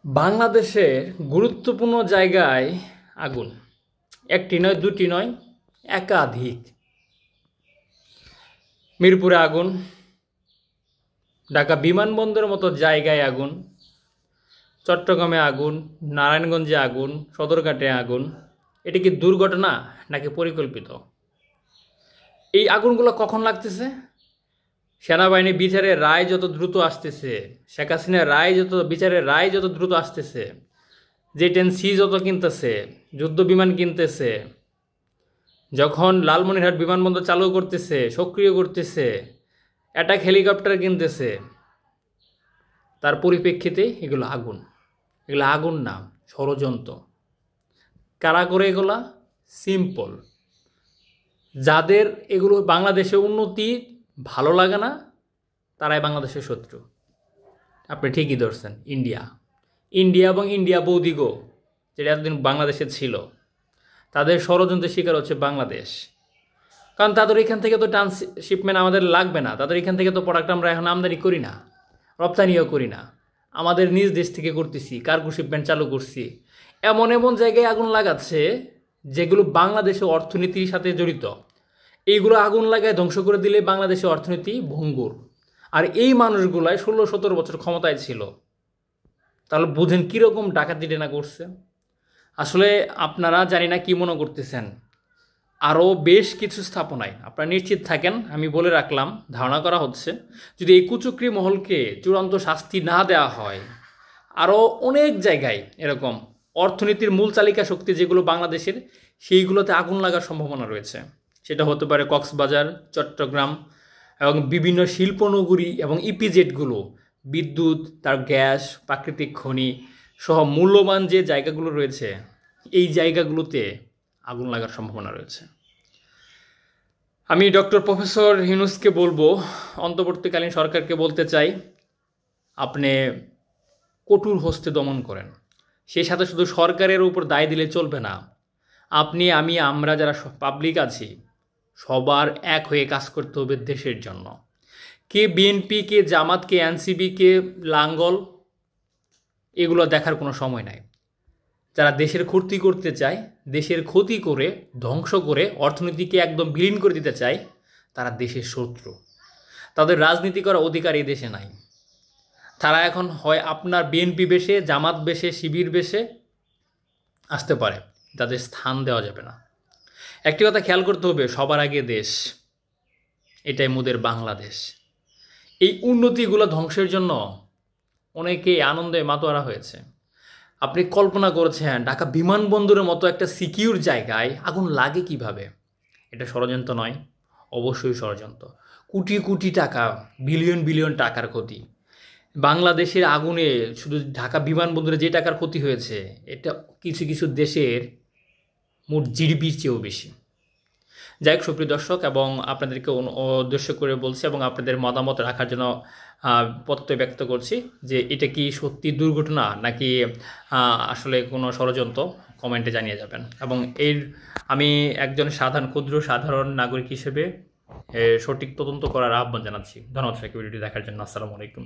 বাংলাদেশের গুরুত্বপূর্ণ জায়গায় আগুন একটি নয় দুটি নয় একাধিক। মিরপুরে আগুন, ঢাকা বিমানবন্দরের মতো জায়গায় আগুন, চট্টগ্রামে আগুন, নারায়ণগঞ্জে আগুন, সদরঘাটে আগুন। এটা কি দুর্ঘটনা নাকি পরিকল্পিত? এই আগুনগুলো কখন লাগতেছে? সেনাবাহিনী বিচারের রায় যত দ্রুত আসতেছে, শেখ হাসিনার বিচারের রায় যত দ্রুত আসতেছে, জেটেন-সি যত কিনতেছে, যুদ্ধ বিমান কিনতেছে, যখন লালমনিরহাট বিমানবন্দর চালু করতেছে, সক্রিয় করতেছে, অ্যাটাক হেলিকপ্টার কিনতেছে, তার পরিপ্রেক্ষিতে এগুলো আগুন না, ষড়যন্ত্র। কারা করে এগুলা? সিম্পল, যাদের এগুলো বাংলাদেশের উন্নতি ভালো লাগে না, তারাই বাংলাদেশের শত্রু। আপনি ঠিকই ধরছেন। ইন্ডিয়া এবং ইন্ডিয়া বৌদিগো, যেটা এতদিন বাংলাদেশে ছিল, তাদের ষড়যন্ত্রের শিকার হচ্ছে বাংলাদেশ। কারণ তাদের এখান থেকে তো ট্রান্সশিপমেন্ট আমাদের লাগবে না, তাদের এখান থেকে তো প্রোডাক্ট আমরা এখন আমদানি করি না, রপ্তানিও করি না, আমাদের নিজ দেশ থেকে করতেছি, কার্গো শিপমেন্ট চালু করছি। এমন এমন জায়গায় আগুন লাগাচ্ছে যেগুলো বাংলাদেশের অর্থনীতির সাথে জড়িত। এইগুলো আগুন লাগায় ধ্বংস করে দিলে বাংলাদেশের অর্থনীতি ভঙ্গুর। আর এই মানুষগুলাই 16-17 বছর ক্ষমতায় ছিল। তাহলে বুঝেন কীরকম ডাকাতি না করছে। আসলে আপনারা জানি না কি মনে করতেছেন, আরও বেশ কিছু স্থাপনায় আপনারা নিশ্চিত থাকেন, আমি বলে রাখলাম, ধারণা করা হচ্ছে যদি এই কুচক্রী মহলকে চূড়ান্ত শাস্তি না দেওয়া হয়, আরও অনেক জায়গায় এরকম অর্থনীতির মূল চালিকা শক্তি যেগুলো বাংলাদেশের, সেইগুলোতে আগুন লাগার সম্ভাবনা রয়েছে। সেটা হতে পারে কক্সবাজার, চট্টগ্রাম এবং বিভিন্ন শিল্পনগরী এবং ইপিজেডগুলো, বিদ্যুৎ, তার গ্যাস, প্রাকৃতিক খনি সহ মূল্যবান যে জায়গাগুলো রয়েছে, এই জায়গাগুলোতে আগুন লাগার সম্ভাবনা রয়েছে। আমি ডক্টর প্রফেসর ইউনূসকে বলবো, অন্তর্বর্তীকালীন সরকারকে বলতে চাই, আপনি কঠোর হস্তে দমন করেন। সেই সাথে শুধু সরকারের উপর দায় দিলে চলবে না। আপনি, আমি, আমরা যারা পাবলিক আছি, সবার এক হয়ে কাজ করতে হবে দেশের জন্য। কে বিএনপি, কে জামাত, কে এনসিপি, কে লাঙ্গল, এগুলো দেখার কোনো সময় নাই। যারা দেশের ক্ষতি করতে চায়, দেশের ক্ষতি করে ধ্বংস করে অর্থনীতিকে একদম বিলীন করে দিতে চায়, তারা দেশের শত্রু। তাদের রাজনীতি করার অধিকার এই দেশে নাই। তারা এখন হয় আপনার বিএনপি বেশে, জামাত বেশে, শিবির বেশে আসতে পারে, তাদের স্থান দেওয়া যাবে না। একটি কথা খেয়াল করতে হবে, সবার আগে দেশ, এটাই মোদের বাংলাদেশ। এই উন্নতিগুলো ধ্বংসের জন্য অনেকে আনন্দে মাতোয়ারা হয়েছে। আপনি কল্পনা করেছেন ঢাকা বিমানবন্দরের মতো একটা সিকিউর জায়গায় আগুন লাগে কিভাবে? এটা ষড়যন্ত্র নয়, অবশ্যই ষড়যন্ত্র। কোটি কোটি টাকা, বিলিয়ন বিলিয়ন টাকার ক্ষতি। বাংলাদেশের আগুনে শুধু ঢাকা বিমানবন্দরে যে টাকার ক্ষতি হয়েছে, এটা কিছু কিছু দেশের মোট জিডিপির চেয়েও বেশি। যাই হোক, সুপ্রিয় দর্শক, এবং আপনাদেরকে উদ্দেশ্য করে বলছি এবং আপনাদের মতামত রাখার জন্য প্রত্যয় ব্যক্ত করছি যে এটা কি সত্যি দুর্ঘটনা নাকি আসলে কোনো ষড়যন্ত্র, কমেন্টে জানিয়ে যাবেন। এবং আমি একজন ক্ষুদ্র সাধারণ নাগরিক হিসেবে সঠিক তদন্ত করার আহ্বান জানাচ্ছি। ধন্যবাদ সবাইকে ভিডিওটি দেখার জন্য। আসসালামু আলাইকুম।